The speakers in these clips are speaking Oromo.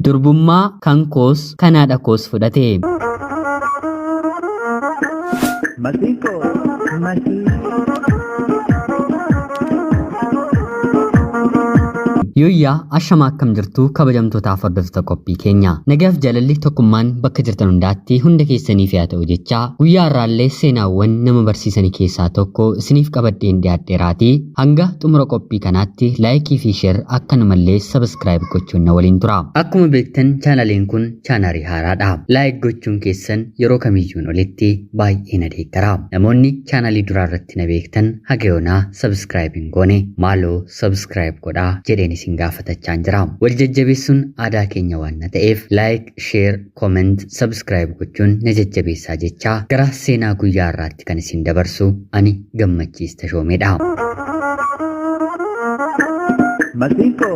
Durbummaa kan koos kanaadha koos fudhate. Masiko, Yoyyaa ashamaa akkam jirtu kabajamtootaaf hordoftoota qophii keenya. Nagaaf jaalalli tokkummaan bakka jirtan hundaatti hunda keessaniif yaa ta'u jecha guyyaa irraallee seenaawwan nama barsiisanii keessaa tokko isiniif qabadheen dhiyaadheeraati. Hanga xumura qophii kanaatti laayikii fi sheer akkanumallee sabiskiraayib gochuun na waliin tura. Akkuma beektan chaanaliin kun chaanalii haaraadha. Laayik gochuun keessan yeroo kamiyyuun olitti baay'ee na deeggara. Namoonni chaanalii duraa irratti na beektan hagayoonaa sabiskiraayib hin goone maaloo sabiskiraayib godhaa jedheenis gaafatachaan jira. Wal jajjabeessuun aadaa keenya waan ta'eef laayik, sheer, kooment, sabiskiraayib gochuun na jajjabeessaa jecha gara seenaa guyyaa irraatti kan isin dabarsu ani Gammachiis Tashoomeedha. Masiko,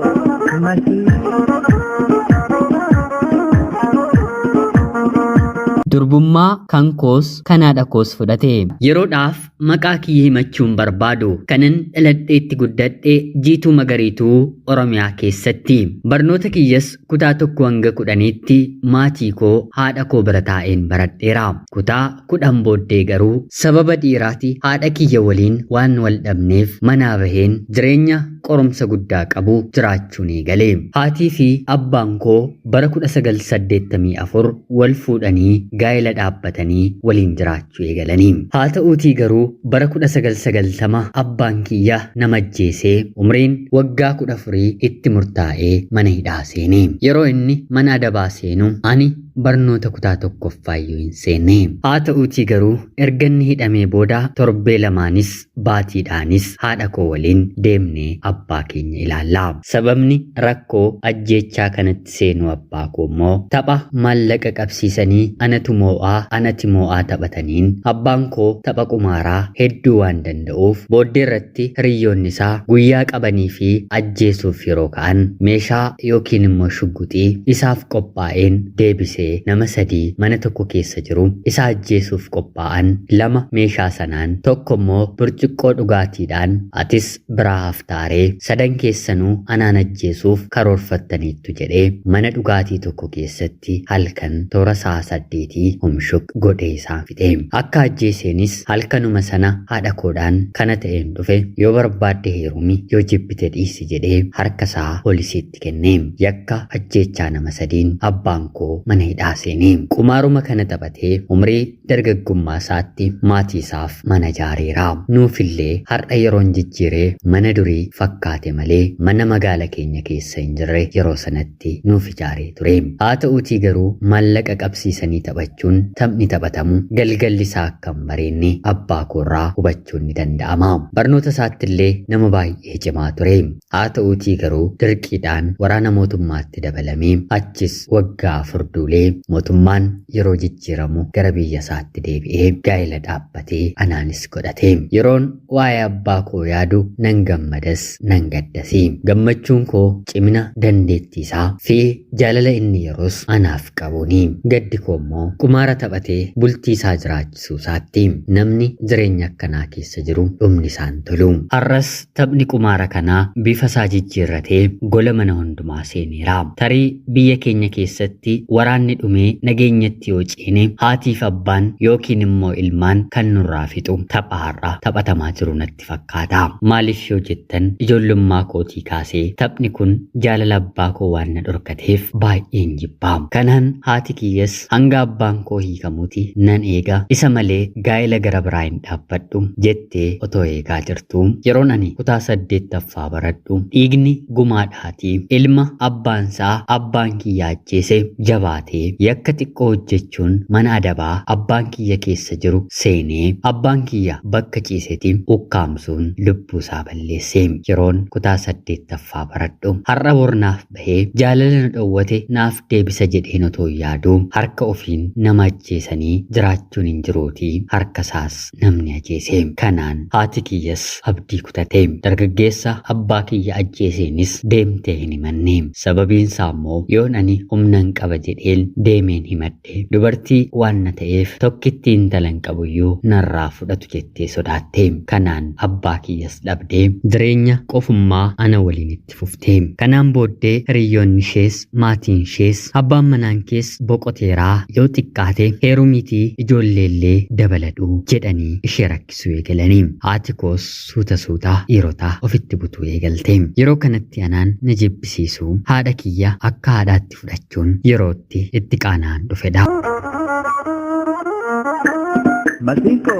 Durbummaa kan koos kanaadha koos fudhate. Yeroodhaaf maqaa kiyya himachuun barbaadu kanan dhaladheetti guddadhe Jiituu Magariituu Oromiyaa keessatti. Barnoota kiyyas kutaa 1 hanga 10tti maatii koo haadha koo bira taa'een baradheera. Kutaa 10 booddee garuu sababa dhiiraati haadha kiyya waliin waan wal dhabneef manaa baheen jireenya qorumsa guddaa qabu jiraachuun eegale. Haatii fi abbaan koo bara 1984 wal fuudhanii gaa'ela dhaabbatanii waliin jiraachuu eegalanii. Haa ta'uutii garuu bara 1990 abbaan kiyya nama ajjeesee umriin waggaa 14 itti murtaa'ee mana hidhaa seene. Yeroo inni mana adabaa seenu ani barnoota kutaa 1ffaayyuu hin seenne. Haa ta'uutii garuu erga inni hidhamee booda torbee lamaanis baatiidhaanis haadha koo waliin deemnee abbaa keenya ilaallaa. Sababni rakkoo ajjeechaa kanatti seenuu abbaa koo immoo tapha maallaqa qabsiisanii anatu moo'aa taphataniin abbaan koo tapha qumaaraa hedduu waan danda'uuf booddee irratti hiriyyoonni isaa guyyaa qabanii fi ajjeesuuf yeroo ka'an meeshaa yookiin immoo shugguxii isaaf qophaa'een deebisee nama 3 mana tokko keessa jiru isa ajjeesuuf qophaa'an 2 meeshaa sanaan tokko immoo burcuqqoo dhugaatiidhaan atis biraa haftaaree 3 keessanuu anaan ajjeesuuf karoorfattaniittu jedhee mana dhugaatii tokko keessatti halkan toora sa'a 8 humshuq godhee isaan fixe. Akka ajjeeseenis halkanuma sana haadha koodhaan kana ta'een dhufe yoo barbaadde heerumi yoo jibbite dhiisi jedhee harka isaa poolisiitti kenne. Yakka ajjeechaa nama 3 abbaan koo mana hidhaa seene. Qumaaruma kana taphatee umrii dargaggummaa isaatti maatii isaaf mana ijaareera. Nuufillee har'a yeroon jijjiiree mana durii fakkaate malee mana magaala keenya keessa hin jirre yeroo sanatti nuuf ijaaree ture. Haa ta'uutii garuu maallaqa qabsiisanii taphachuun taphni taphatamu galgalli isaa akka hin bareenne abbaa koorraa hubachuun ni danda'ama. Barnoota isaattillee nama baay'ee cimaa ture. Haa ta'uutii garuu dirqiidhaan waraana mootummaatti dabalamee achis waggaa 4 duulee mootummaan yeroo jijjiiramu gara biyya isaatti deebi'ee gaa'ela dhaabbatee anaanis godhate. Yeroon waa'ee abbaa koo yaadu nan gammadas nan gaddasi. Gammachuun koo cimina dandeettii isaa fi jaalala inni yeroos anaaf qabuuni. Gaddi koo immoo qumaara taphatee bultii isaa jiraachisuu isaatti. Namni jireenya akkanaa keessa jiru dhumni isaan tolu. Har'as taphni qumaara kanaa bifa isaa jijjiirratee gola mana hundumaa seeneera. Tarii biyya keenya keessatti waraanni dhumee nageenyatti yoo ceene haatiif abbaan yookiin immoo ilmaan kan nurraa fixu tapha har'a taphatamaa jiru natti fakkaata. Maaliif yoo jettan ijoollummaa kootii kaasee taphni kun jaalala abbaa koo waan na dhorkateef baay'een jibbaa. Kanaan haati kiyyas hanga abbaan koo hiikamuuti nan eega isa malee gaa'ela gara biraa hin dhaabbadhu jettee otoo eegaa jirtu. Yeroon ani kutaa 8ffaa baradhu dhiigni gumaadhaatii ilma abbaansaa abbaan kiyya ajjeese jabaatee yakka xiqqoo hojjechuun mana adabaa abbaan kiyya keessa jiru seenee abbaan kiyya bakka ciisetti ukkaamsuun lubbuu isaa balleesse. Yeroon kutaa 8ffaa baradhu har'a bornaaf bahee jaalala na dhowwate naaf deebisa jedheen otoo yaadu harka ofiin nama ajjeesanii jiraachuun hin jiruutii harka isaas namni ajjeese. Kanaan haati kiyyas abdii kutate. Dargaggeessa abbaa kiyya ajjeeseenis deemtee hin himanne. Sababiin isaa immoo yoon ani humnan qaba jedheen deemeen himadhe dubartii waan na ta'eef tokkitti intalan qabuyyuu narraa fudhatu jettee sodaatte. Kanaan abbaa kiyyas dhabdee jireenya qofummaa ana waliin itti fufte. Kanaan booddee hiriyoonni ishees maatiin ishees abbaan manaan kees boqoteeraa yoo xiqqaate heerumiitii ijoolleellee dabaladhu jedhanii ishee rakkisuu eegalanii. Haati koos suuta dhiirota ofitti butuu eegalte. Yeroo kanatti anaan na jibbisiisu haadha kiyya akka haadhaatti fudhachuun yerootti itti qaana'aan dhufedha. Masinko,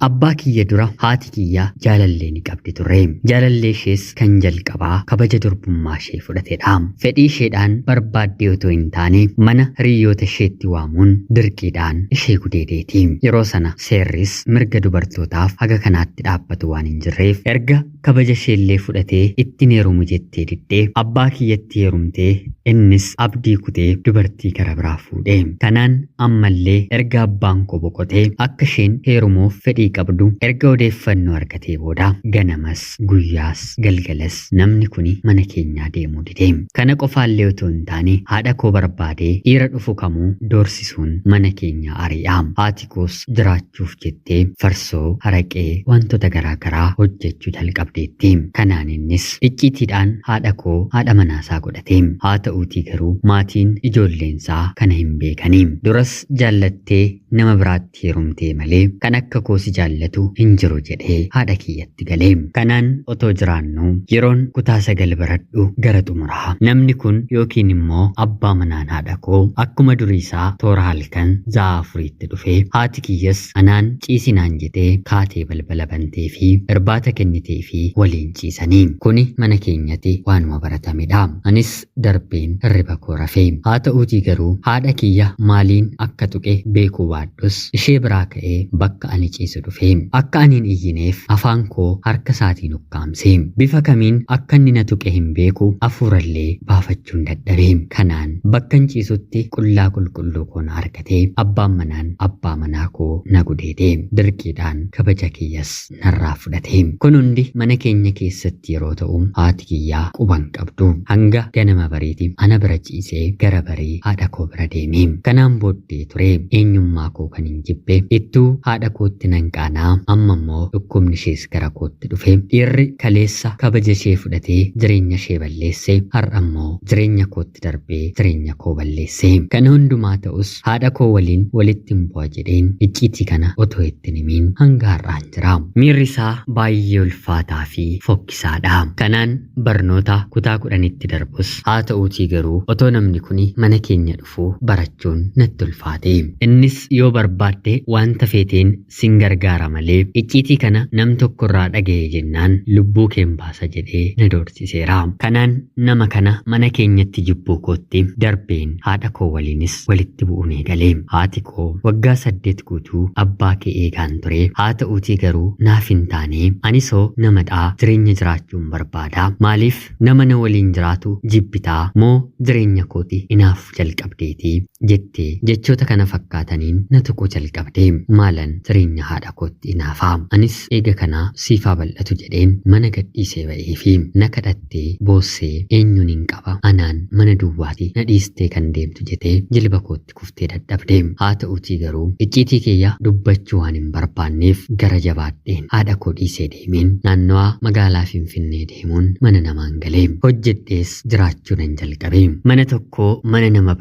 Abbaa kiyya dura haati kiyya jaalallee ni qabdi turre. Jaalallee ishees kan jalqabaa kabaja durbummaa ishee fudhatedha. Fedhii isheedhaan barbaaddee otoo hin taane mana hiriyoota isheetti waamuun dirqiidhaan ishee gudeedeeti. Yeroo sana seerris mirga dubartootaaf haga kanaatti dhaabbatu waan hin jirreef erga kabaja isheellee fudhatee ittiin heerumu jettee diddee abbaa kiyyatti heerumtee innis abdii kutee dubartii gara biraa fuudhe. Kanaan ammallee erga abbaan koo boqotee akka isheen heerumuuf fedhii qabdu erga odeeffannoo argatee booda ganamas guyyaas galgalas namni kuni mana keenyaa deemuu dide. Kana qofaallee otoo hin taane haadha koo barbaadee dhiira dhufu kamuu doorsisuun mana keenya ari'a. Haati koos jiraachuuf jettee farsoo, haraqee, wantoota garaagaraa hojjechuu jalqabdeetti. Kanaan innis icciitiidhaan haadha koo haadha manaasaa godhate. Haa ta'uutii garuu maatiin ijoolleensaa kana hin beekani. Duras jaallattee nama biraatti heerumtee malee kan akka koosi jaallatu hin jiru jedhee haadha kiyyatti galee. Kanaan otoo jiraannu yeroon kutaa 9 baradhu gara xumuraa. Namni kun yookiin immoo abbaa manaan haadha koo akkuma durii isaa toora halkan za'a 4tti dhufee haati kiyyas anaan ciisinaan jedhee kaatee balbala bantee fi irbaata kennitee fi waliin ciisanii. Kuni mana keenyatti waanuma baratamedha. Anis darbeen hirriba koo rafee. Haa ta'uutii garuu haadha kiyya maaliin akka tuqe beekuu baadhus ishee biraa ka'ee bakka ani ciisu dhufe. Akka ani hin iyyineef afaan koo harka isaatiin ukkaamse. Bifa kamiin akka inni na tuqe hin beeku hafuurallee baafachuun dadhabe. Kanaan bakka hin ciisutti qullaa qulqulluu koo na argate. Abbaan manaan abbaa manaa koo na gudeede. Dirqiidhaan kabaja kiyyas narraa fudhate. Kun hundi mana keenya keessatti yeroo ta'u haati kiyyaa quban qabdu. Hanga ganama bariiti ana bira ciisee gara barii haadha koo bira deeme. Kanaan booddee ture eenyummaa koo kan hin jibbe ittuu haadha kootti nan qaanaa. Amma immoo dhukkubni ishees gara kootti dhufe. Dhiirri kaleessa kabaja ishee fudhatee jireenya ishee balleesse. Har'a immoo jireenya kootti darbee jireenya koo balleesse. Kana hundumaa ta'us haadha koo waliin walitti hin bu'a jedheen icciitii kana otoo itti himiin hanga har'aan jira. Miirri isaa baay'ee ulfaataa fi fokkisaadha. Kanaan barnoota kutaa 10tti darbus haa ta'uutii garuu otoo namni kun mana keenya dhufu barachuun natti ulfaate. Innis yoo barbaadde wanta feeteen sin gargaara malee icciitii kana nam tokkorraa dhaga'e jennaan lubbuu keen baasa jedhee na doorsiseera. Kanaan nama kana mana keenyatti jibbuu kootti darbeen haadha koo waliinis walitti bu'uun eegale. Haati koo waggaa 8 guutuu abbaa kee eegaan ture. Haa ta'uutii garuu naaf hin taane anisoo namadhaa jireenya jiraachuun barbaada. Maaliif nama na waliin jiraatu jibbitaa moo jireenya kooti inaaf jalqabdeeti jettee jechoota kana fakkaataniin na tuquu jalqabde. Maalan jireenya haadha kootti inaafaa. Anis eega kana siifaa bal'atu jedheen mana gadhiisee ba'ee fi na kadhattee boossee eenyuun hin qaba anaan mana duwwaati na dhiistee kan deemtu jetee jilba kootti kuftee dadhabde. Haa ta'uutii garuu icciitii kiyya dubbachuu waan hin barbaanneef gara jabaadheen haadha koo dhiisee deemeen naannawaa magaalaa Finfinnee deemuun mana namaan galee hojjedhees jiraachuu nan jalqabe. Mana tokkoo mana nama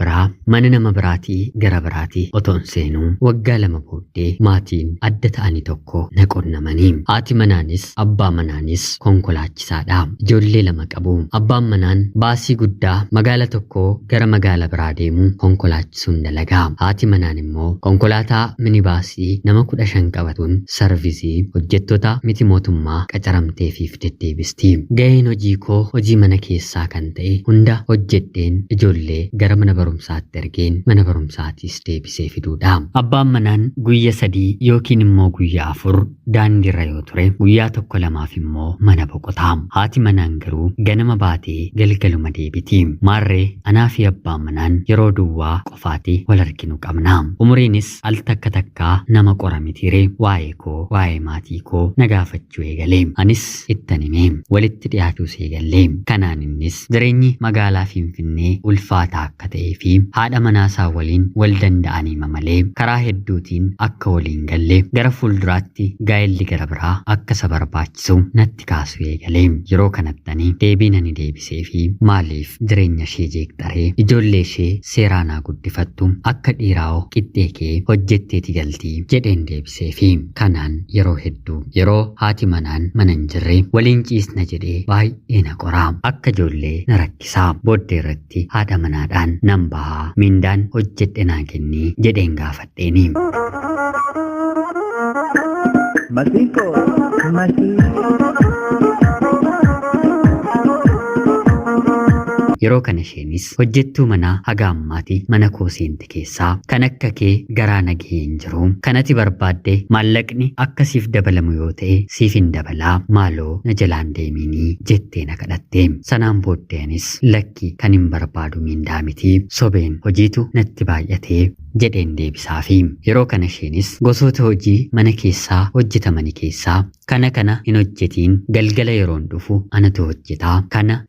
biraatii gara biraatii otoon seenuu waggaa 2 booddee maatiin adda ta'anii tokko na qunnamanii. Haati manaanis abbaa manaanis konkolaachisaadha. Ijoollee 2 qabu. Abbaan manaan baasii guddaa magaala tokkoo gara magaala biraa deemu konkolaachisuun dalagaa. Haati manaan immoo konkolaataa minibaasii nama 15 qabatuun sarvisii hojjettoota miti mootummaa qacaramteefiif deddeebisti. Ga'een hojii koo hojii mana keessaa kan ta'e hunda hojjedheen ijoollee gara mana barumsaatti ergeen mana barumsaatiis deebisee fiduudha. Abbaan manaan guyya 3 yookiin immoo guyyaa 4 daandiirra yoo ture guyyaa 1-2 immoo mana boqotaa. Haati manaan garuu ganama baatee galgaluma deebiti. Maarree anaa fi abbaan manaan yeroo duwwaa qofaatti wal arginu qabna. Umuriinis al takka takkaa nama qora mitiire waa'ee koo waa'ee maatii koo na gaafachuu eegale. Anis anis ittan himee walitti dhiyaatuu seegallee kanaan innis jireenyi magaalaa Finfinnee ulfaataa akka ta'ee fi haadha manaasaa waliin wal danda'anii malee karaa hedduutiin akka waliin galle gara fuulduraatti gaa'elli gara biraa akka isa barbaachisu natti kaasuu eegalee yeroo kanattanii deebii nani deebisee fi maaliif jireenya ishee jeeqxaree ijoollee ishee seeraanaa guddifattu akka dhiiraa'oo qixxee kee hojjetteeti galtii jedheen deebisee fi kanaan yeroo hedduu yeroo haati manaan mana hin jirre waliin ciisna jedhee baay'ee na qoraa akka ijoollee na rakkisaa booddee irratti haadha manaadhaan nan bahaa mindaan hojjedhe naa kennii jedheen gaafadheeni. Masinko, yeroo kana isheenis hojjettuu manaa haga ammaati mana koo seente keessaa kan akka kee garaa nagee hin jiru kanati barbaadde maallaqni akkasiif dabalamu yoo ta'e siif hin dabalaa maaloo na jalaan deeminii jettee na kadhatte sanaan booddeenis lakki kan hin barbaadu mindaa miti sobeen hojiitu natti baay'atee jedheen deebisaafi yeroo kana isheenis gosoota hojii mana keessaa hojjetamani keessaa kana hin hojjetiin galgala yeroon dhufu anatu hojjetaa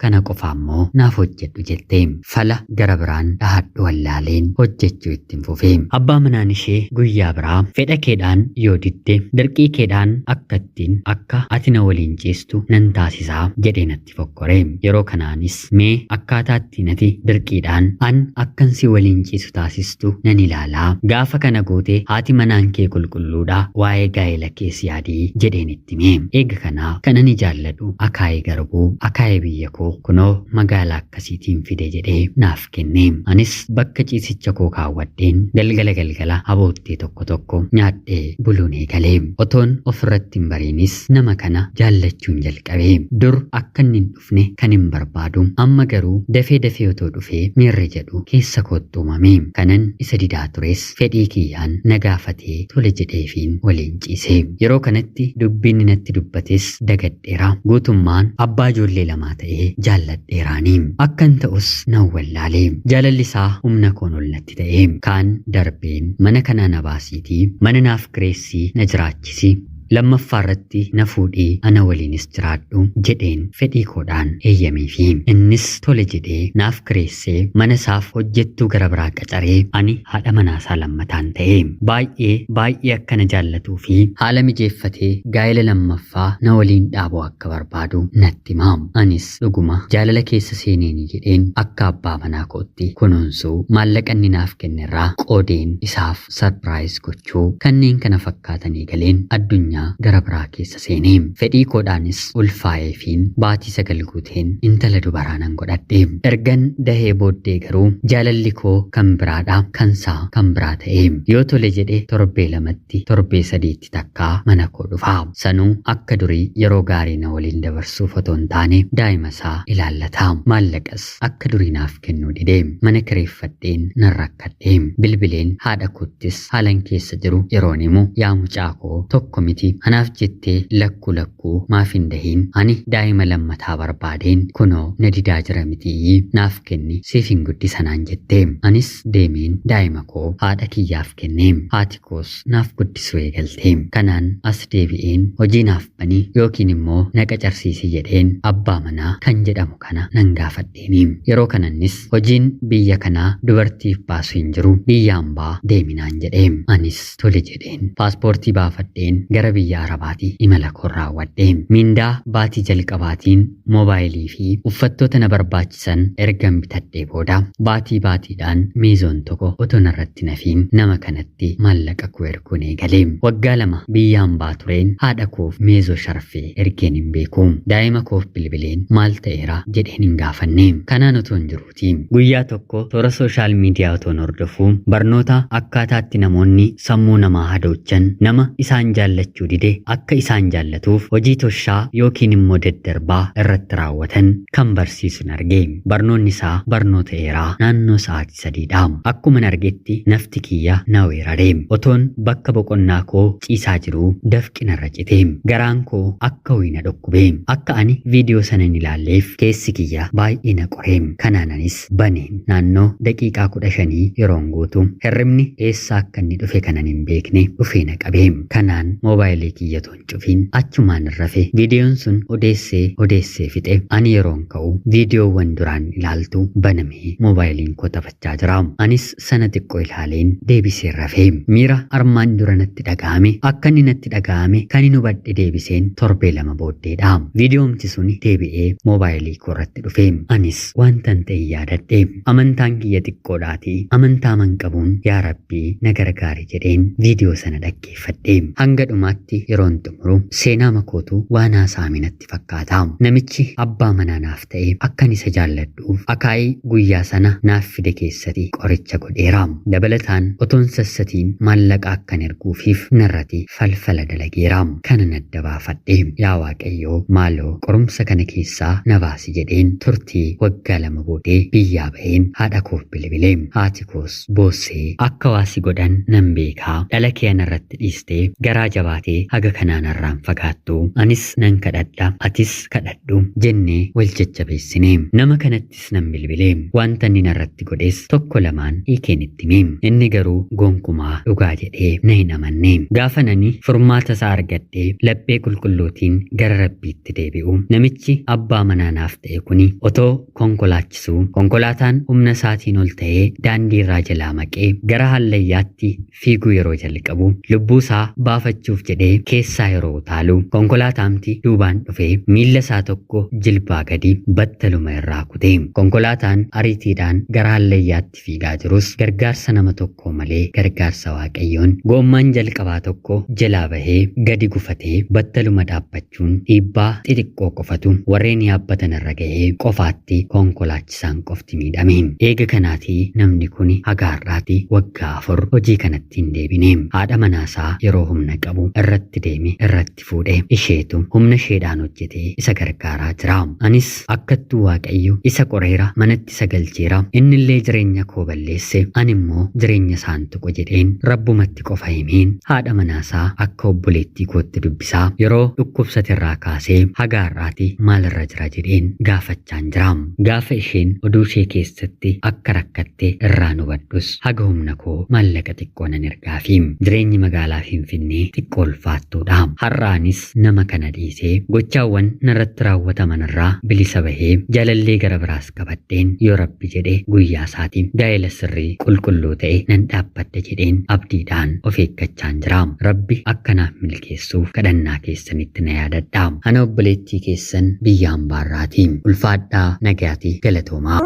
kana qofa ammoo naaf hojjedhu jettee fala gara biraan dhahadhu wallaaleen hojjechuu ittiin fufee abbaa manaan ishee guyyaa biraa fedha keedhaan yoo didde dirqii keedhaan akka ati na waliin ciistu nan taasisaa jedhee natti fokkore yeroo kanaanis mee akkaataatti nati dirqiidhaan an akkan si waliin ciisu taasistu nan ilaalaa gaafa kana gootee haati manaan kee qulqulluudha waa'ee gaa'ela keessa yaadii jedheen itti mee eega kanaa kanan jaalladhu akaayee garbuu akaayee biyya koo kunoo magaalaa akkasiitiin fide jedhee naaf kenne anis bakka ciisicha koo kaawwadheen galgala aboottee tokko nyaadhee buluun eegalee otoon ofirratti hin bariinis nama kana jaallachuun jalqabee dur akka inni hin dhufne kan hin barbaadu amma garuu dafee otoo dhufee miirri jedhu keessa kootti uumame kanan isa didaa tures fedhii kiyyaan na gaafatee tole jedheefiin waliin ciise yeroo kanatti dubbiin natti dubbates dagadheera guutummaan abbaa ijoollee lamaa ta'ee jaalladheeraanii akkan ta'us nan wallaalee jaalalli isaa humna koon ol natti ta'ee kaan darbeen mana kana na baasiitii mana naaf kireessii na jiraachisi lammaffaa irratti na fuudhii ana waliinis jiraadhu jedheen fedhii koodhaan eeyyamee fi innis tole jedhee naaf kireessee mana isaaf hojjettuu gara biraa qacaree ani haadha manaasaa lammataan ta'ee baay'ee akka na jaallatuu fi haala mijeeffatee gaa'ela lammaffaa na waliin dhaabuu akka barbaadu natti himaam anis dhuguma jaalala keessa seeneenii jedheen akka abbaa manaa kootti kunuunsuu maallaqa inni naaf kennerraa qoodeen isaaf sarpiraayiz gochuu kanneen kana fakkaatanii galeen addunyaa gara biraa keessa seenee fedhii koodhaanis ulfaa'eefiin baatii 9 guuteen intala dubaraa nan godhadhe ergan dahee booddee garuu jaalalli koo kan biraadha kansaa kan biraa ta'e yoo tole jedhe torbee 2tti torbee 3tti takkaa mana koo dhufaa sanuu akka durii yeroo gaarii na waliin dabarsuuf otoo hin taane daa'ima isaa ilaallataa maallaqas akka durii naaf kennuu didee mana kireeffadheen nan rakkadhe bilbileen haadha koottis haalan keessa jiru yeroon himu yaa mucaa koo tokko miti anaaf jettee lakkuu maaf hin dahiin ani daa'ima lammataa barbaadeen kunoo na didaa jira mitii naaf kenni siif hin guddisanaan jettee anis deemeen daa'ima koo haadha kiyyaaf kennee haati koos naaf guddisuu eegaltee kanaan as deebi'een hojii naaf banii yookiin immoo na qacarsiisi jedheen abbaa manaa kan jedhamu kana nan gaafadheeni yeroo kanannis hojiin biyya kanaa dubartiif baasu hin jiru biyya hambaa deeminaan jedhee anis tole jedheen paaspoortii baafadheen gara biyya arabaatii imala koo raawwadhe mindaa baatii jalqabaatiin moobaayilii fi uffattoota na barbaachisan ergan bitadhee booda baatiidhaan meezoon tokko otoo narratti nafiin nama kanatti maallaqa koo erguun eegalee waggaa 2 biyya hambaa tureen haadha koof meezoo sharfee ergeen hin beeku daa'ima koof bilbileen maal ta'eera jedheen hin gaafanne kanaan otoo hin jiruuti guyyaa tokko toora sooshaal miidiyaa otoon hordofu barnoota akkaataatti namoonni sammuu namaa hadoochan nama isaan jaallachuu dide akka isaan jaallatuuf hojii toshaa yookiin immoo daddarbaa irratti raawwatan kan barsiisuun arge barnoonni isaa barnoota eeraa naannoo sa'aatii 3dha akkuma argetti nafti kiyya na weeraree otoon bakka boqonnaa koo ciisaa jiru dafqinarra cite garaan koo akka wayna dhukkubee akka ani viidiyoo sana hin ilaalleef keessi kiyya baay'ee na qoree kanaanis baneen naannoo daqiiqaa 15 yeroon guutu hirribni eessaa akka inni dhufe kanan hin beekne dhufee na qabee kanaan moobaayilii moobaayilii kiyyatoon cufiin achumaan rafe viidiyoon sun odeessee fixe ani yeroon ka'u viidiyoowwan duraan ilaaltu banamee moobaayiliin koo taphachaa jira. Anis sana xiqqoo ilaaleen deebisee rafee miira armaan dura natti dhaga'ame akka inni natti dhaga'ame kan inni hubadhe deebiseen torbee 2 booddeedha. Viidiyoomti sun deebi'ee moobaayilii koo irratti dhufe. Anis wantan ta'e yaadadhe amantaan kiyya xiqqoodhaati amantaa man qabuun yaa Rabbii na gargaari jedheen viidiyoo sana dhaggeeffadhe. Hanga dhumaatti yeroon xumuru seenaa makootu waan haasa'ame natti fakkaata. Namichi abbaa manaa naaf ta'e akkan isa jaalladhuuf akaayii guyyaa sana naaf fide keessatti qoricha godheera. Dabalataan otoon sassatiin maallaqa akkan erguufiif narratti falfala dalageera. Kana nadda baafadhe yaa Waaqayyoo maaloo qorumsa kana keessaa na baasi jedheen turtii waggaa 2 boodee biyyaa baheen haadha koof bilbilee haati koos boossee akka waasi godhan nan beekaa dhala kee narratti dhiistee garaa jabaatee haga kanaan irraan fagaattu anis nan kadhadha atis kadhadhu jennee wal jajjabeessine. Nama kanattis nan bilbilee wanta inni narratti godhes tokko lamaan hiikeen itti hime. Inni garuu gonkumaa dhugaa jedhee na hin amanne. Gaafa nani furmaata isaa argadhee laphee qulqulluutiin gara Rabbiitti deebi'u namichi abbaa manaa naaf ta'e kuni otoo konkolaachisuu konkolaataan humna isaatiin ol ta'ee daandii irraa jalaa maqee gara hallayyaatti fiiguu yeroo jalqabu lubbuu isaa baafachuuf jedhee keessaa yeroo utaalu konkolaataamti duubaan dhufee miilla isaa tokko jilbaa gadi battaluma irraa kute. Konkolaataan ariitiidhaan gara hallayyaatti fiigaa jirus gargaarsa nama tokko malee gargaarsa Waaqayyoon goommaan jalqabaa tokko jalaa bahee gadi gufatee battaluma dhaabbachuun dhiibbaa xixiqqoo qofatu warreen yaabbatan irra ga'ee qofaatti konkolaachisaan qofti miidhame. Eega kanaatii namni kun hagaarraati waggaa 4 hojii kanatti hin deebine. Haadha manaasaa yeroo humna qabu irratti deeme irratti fuudhe isheetu humna isheedhaan hojjetee isa gargaaraa jira. Anis akkattuu Waaqayyo isa qoreera manatti isa galcheera innillee jireenya koo balleesse ani immoo jireenya isaan tuqu jedheen Rabbumatti qofa himeen haadha manaasaa akka obboleettii kootti dubbisaa yeroo dhukkubsate irraa kaasee hagaarraati maalirra jira jedheen gaafachaan jira. Gaafa isheen oduu ishee keessatti akka rakkatte irraa hubadhus haga humna koo maallaqa xiqqoo nan ergaafi. Jireenyi magaalaa Finfinnee xiqqoo ulfaattuudha. Har'aanis nama kana dhiisee gochaawwan narratti raawwataman irraa bilisa bahee jaalallee gara biraas qabadheen yoo Rabbi jedhe guyyaa isaatiin gaa'ela sirrii qulqulluu ta'e nan dhaabbadha jedheen abdiidhaan of eeggachaan jira. Rabbi akkanaaf milkeessuuf kadhannaa keessanitti na yaadadhaa. Ana obboleettii keessan biyya hambaarraati. Ulfaadhaa nagaatii galatoomaa.